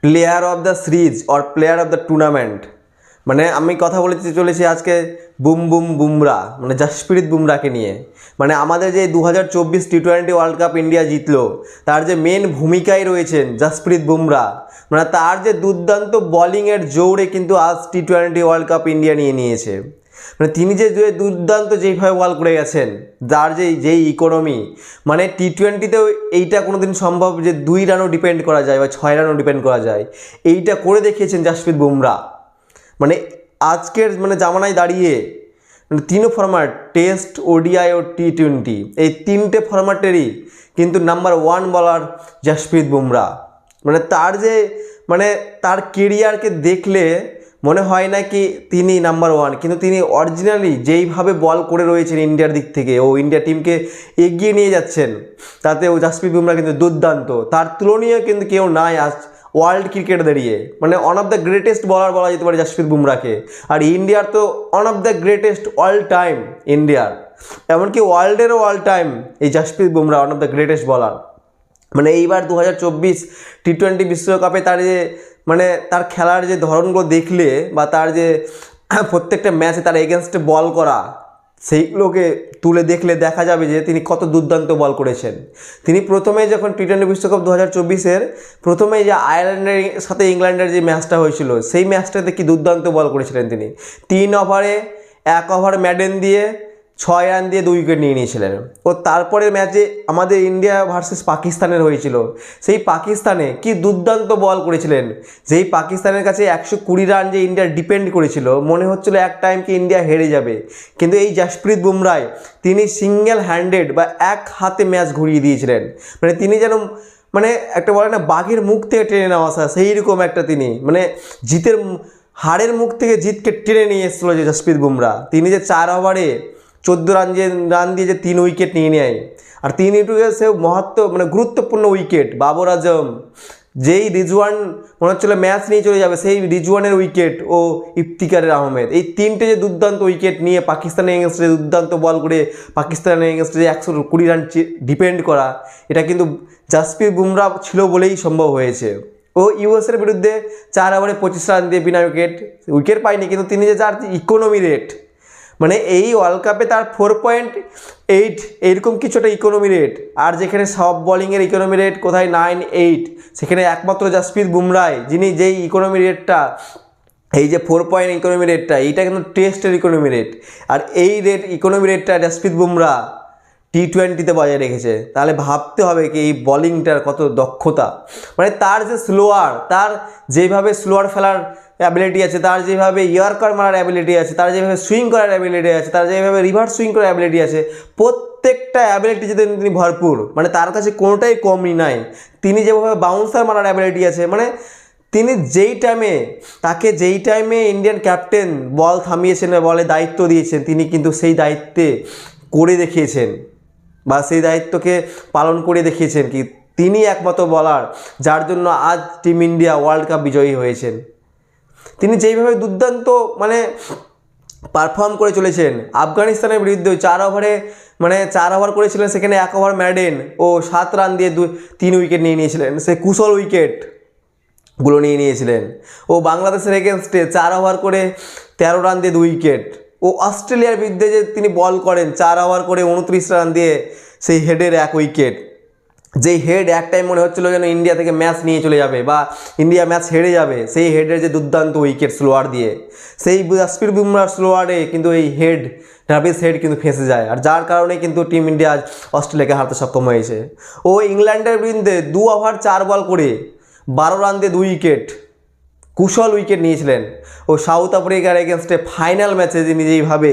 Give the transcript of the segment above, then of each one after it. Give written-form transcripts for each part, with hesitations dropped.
Player of the series or player of the tournament, মানে আমি কথা বলতে চলেছি আজকে বুম বুম বুমরা মানে জাসপ্রীত বুমরাকে নিয়ে। মানে আমাদের যে 2024 টি-20 ওয়ার্ল্ড কাপ ইন্ডিয়া জিতলো, তার যে মেন ভূমিকায় রয়েছেন জাসপ্রীত বুমরা, মানে তার যে দুর্দান্ত বোলিংয়ের জোরে কিন্তু আজ টি-20 ওয়ার্ল্ড কাপ ইন্ডিয়া নিয়ে নিয়েছে। মানে তিনি যে দুর্দান্ত যেইভাবে বল করে গেছেন, যার যেই ইকোনমি, মানে টি-20তেও এইটা কোনো দিন সম্ভব যে 2 রানও ডিপেন্ড করা যায় বা 6 রানও ডিপেন্ড করা যায়, এইটা করে দেখিয়েছেন জাসপ্রীত বুমরা। মানে আজকের মানে জামানায় দাঁড়িয়ে মানে তিনও ফরম্যাট, টেস্ট, ওডিআই ও টি-20, এই তিনটে ফরম্যাটেরই কিন্তু নাম্বার 1 বলার জাসপ্রীত বুমরা। মানে তার যে মানে তার কেরিয়ারকে দেখলে মনে হয় না কি তিনি নাম্বার 1, কিন্তু তিনি অরিজিনালি যেইভাবে বল করে রয়েছেন ইন্ডিয়ার দিক থেকে ও ইন্ডিয়া টিমকে এগিয়ে নিয়ে যাচ্ছেন, তাতে ও জাসপ্রীত বুমরা কিন্তু দুর্দান্ত। তার তুলনীয় কিন্তু কেউ নাই আজ ওয়ার্ল্ড ক্রিকেট দাঁড়িয়ে। মানে ওয়ান অফ দ্য গ্রেটেস্ট বলার বলা যেতে পারে জাসপ্রীত বুমরাকে। আর ইন্ডিয়ার তো one of the greatest all time ইন্ডিয়ার, এমনকি ওয়ার্ল্ডেরও অল টাইম এই Jasprit Bumrah one of the greatest বলার। মানে এইবার 2024 টি-20 বিশ্বকাপে তার যে মানে তার খেলার যে ধরনগুলো দেখলে বা তার যে প্রত্যেকটা ম্যাচে তার এগেনস্টে বল করা, সেইগুলোকে তুলে দেখলে দেখা যাবে যে তিনি কত দুর্দান্ত বল করেছেন। তিনি প্রথমে যখন টি-20 বিশ্বকাপ 2024-এর প্রথমে যে আয়ারল্যান্ডের সাথে ইংল্যান্ডের যে ম্যাচটা হয়েছিল, সেই ম্যাচটাতে কি দুর্দান্ত বল করেছিলেন তিনি। 3 ওভারে 1 ওভার ম্যাডেন দিয়ে 6 রান দিয়ে 2 উইকেট নিয়ে নিয়েছিলেন। ও তারপরের ম্যাচে আমাদের ইন্ডিয়া ভার্সেস পাকিস্তানের হয়েছিল, সেই পাকিস্তানে কি দুর্দান্ত বল করেছিলেন। যেই পাকিস্তানের কাছে 120 রান যে ইন্ডিয়া ডিপেন্ড করেছিল, মনে হচ্ছিল এক টাইম কি ইন্ডিয়া হেরে যাবে, কিন্তু এই জাসপ্রীত বুমরায় তিনি সিঙ্গেল হ্যান্ডেড বা এক হাতে ম্যাচ ঘুরিয়ে দিয়েছিলেন। মানে তিনি যেন মানে একটা বলে না বাঘের মুখ থেকে টেনে নেওয়া আসা, সেই রকম একটা তিনি মানে হাড়ের মুখ থেকে জিতকে টেনে নিয়ে এসেছিলো যে জাসপ্রীত বুমরা। তিনি যে 4 ওভারে 14 রান দিয়ে যে 3 উইকেট নিয়ে নেয়, আর 3 উইকেটে সে মানে গুরুত্বপূর্ণ উইকেট। বাবর আজম, যেই রিজওয়ান মনে হচ্ছিল ম্যাচ নিয়ে চলে যাবে, সেই রিজওয়ানের উইকেট ও ইফতিকারের আহমেদ, এই তিনটে যে দুর্দান্ত উইকেট নিয়ে পাকিস্তানের এগেনস্টে দুর্দান্ত বল করে পাকিস্তানের এগেনস্টে যে 120 রান ডিপেন্ড করা, এটা কিন্তু জাসপ্রীত বুমরা ছিল বলেই সম্ভব হয়েছে। ও ইউএসের বিরুদ্ধে 4 ওভারে 25 রান দিয়ে বিনা উইকেট পায়নি, কিন্তু তিনি যে যার ইকোনমি রেট, মানে এই ওয়ার্ল্ড কাপে তার 4.8 এইরকম কিছু একটা ইকোনমি রেট। আর যেখানে সব বলিংয়ের ইকোনমি রেট কোথায় 9-8, সেখানে একমাত্র জাসপ্রীত বুমরায় যিনি যেই ইকোনমি রেটটা, এই যে 4 ইকোনমি রেটটা, এইটা কিন্তু টেস্টের ইকোনমি রেট। আর এই ইকোনমি রেটটা জাসপ্রীত বুমরা টি-20তে বজায় রেখেছে। তাহলে ভাবতে হবে কি এই বলিংটার কত দক্ষতা। মানে তার যে স্লোয়ার, তার যেভাবে স্লোয়ার ফেলার অ্যাবিলিটি আছে, তার যেভাবে ইয়র্কার মারার অ্যাবিলিটি আছে, তার যেভাবে সুইং করার অ্যাবিলিটি আছে, তার যেভাবে রিভার্স সুইং করার অ্যাবিলিটি আছে, প্রত্যেকটা অ্যাবিলিটি যদি তিনি ভরপুর, মানে তার কাছে কোনোটাই কমই নাই। তিনি যেভাবে বাউন্সার মারার অ্যাবিলিটি আছে, মানে তিনি যেই টাইমে ইন্ডিয়ান ক্যাপ্টেন বল থামিয়েছেন বা বলে দায়িত্ব দিয়েছেন, তিনি কিন্তু সেই দায়িত্বে করে দেখিয়েছেন বা সেই দায়িত্বকে পালন করে দেখিয়েছেন। কি তিনি একমাত্র বলার যার জন্য আজ টিম ইন্ডিয়া ওয়ার্ল্ড কাপ বিজয়ী হয়েছেন। তিনি যেইভাবে দুর্দান্ত মানে পারফর্ম করে চলেছেন, আফগানিস্তানের বিরুদ্ধে 4 ওভার করেছিলেন, সেখানে 1 ওভার ম্যাডেন ও 7 রান দিয়ে 3 উইকেট নিয়ে নিয়েছিলেন, সে কুশল উইকেটগুলো নিয়ে নিয়েছিলেন। ও বাংলাদেশের এগেনস্টে 4 ওভার করে 13 রান দিয়ে 2 উইকেট। ও অস্ট্রেলিয়ার বিরুদ্ধে যে তিনি বল করেন 4 ওভার করে 29 রান দিয়ে সেই হেডের 1 উইকেট, যেই হেড এক টাইম মনে হচ্ছিলো যেন ইন্ডিয়া থেকে ম্যাচ নিয়ে চলে যাবে বা ইন্ডিয়া ম্যাচ হেরে যাবে, সেই হেডের যে দুর্দান্ত উইকেট স্লোয়ার দিয়ে, সেই জাসপ্রীত বুমরার স্লোয়ারে কিন্তু এই নার্ভিস হেড কিন্তু ফেঁসে যায়, আর যার কারণে কিন্তু টিম ইন্ডিয়া আজ অস্ট্রেলিয়াকে হারাতে সক্ষম হয়েছে। ও ইংল্যান্ডের বিরুদ্ধে 2 ওভার 4 বল করে 12 রান দিয়ে 2 উইকেট, কুশল উইকেট নিয়েছিলেন। ও সাউথ আফ্রিকার এগেনস্টে ফাইনাল ম্যাচে তিনি যেইভাবে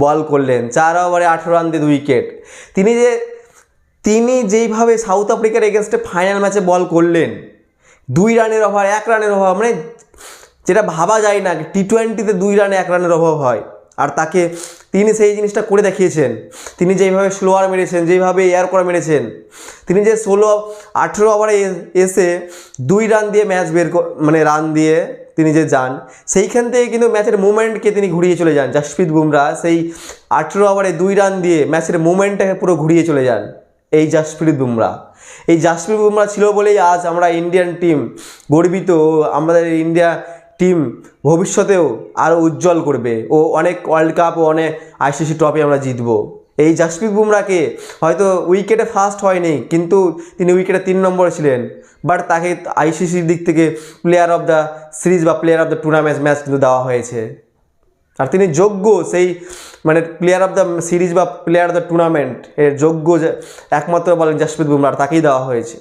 বল করলেন 4 ওভারে 18 রান দিয়ে 2 উইকেট, তিনি যেইভাবে সাউথ আফ্রিকার এগেনস্টে ফাইনাল ম্যাচে বল করলেন, 2 রানের ওভার 1 রানের অভাব, মানে যেটা ভাবা যায় না টি-20তে 2 রানে 1 রানের অভাব হয়, আর তিনি সেই জিনিসটা করে দেখিয়েছেন। তিনি যেইভাবে স্লোয়ার মেরেছেন, যেইভাবে এয়ার করা মেরেছেন, তিনি যে 18 ওভারে এসে 2 রান দিয়ে ম্যাচ রান দিয়ে তিনি যে যান, সেইখান থেকে কিন্তু ম্যাচের মুভমেন্টকে তিনি ঘুরিয়ে চলে যান। জাসপ্রীত বুমরা সেই 18 ওভারে 2 রান দিয়ে ম্যাচের মুভমেন্টটাকে পুরো ঘুরিয়ে চলে যান। এই জাসপ্রীত বুমরা। এই জাসপ্রীত বুমরা ছিল বলেই আজ আমরা ইন্ডিয়ান টিম গর্বিত, আমাদের ইন্ডিয়া টিম ভবিষ্যতেও আরও উজ্জ্বল করবে ও অনেক ওয়ার্ল্ড কাপ ও অনেক আইসিসি ট্রফি আমরা জিতবো। এই জাসপ্রীত বুমরাকে হয়তো উইকেটে ফার্স্ট হয়নি, কিন্তু তিনি উইকেটে 3 নম্বরে ছিলেন, বাট তাকে আইসিসির দিক থেকে প্লেয়ার অফ দ্য সিরিজ বা player of the tournament match কিন্তু দেওয়া হয়েছে। আর তিনি যোগ্য সেই মানে প্লেয়ার অফ দ্য সিরিজ বা প্লেয়ার অফ দ্য টুর্নামেন্ট এর যোগ্য একমাত্র বলেন জাসপ্রীত বুমরা, তাকেই দেওয়া হয়েছে।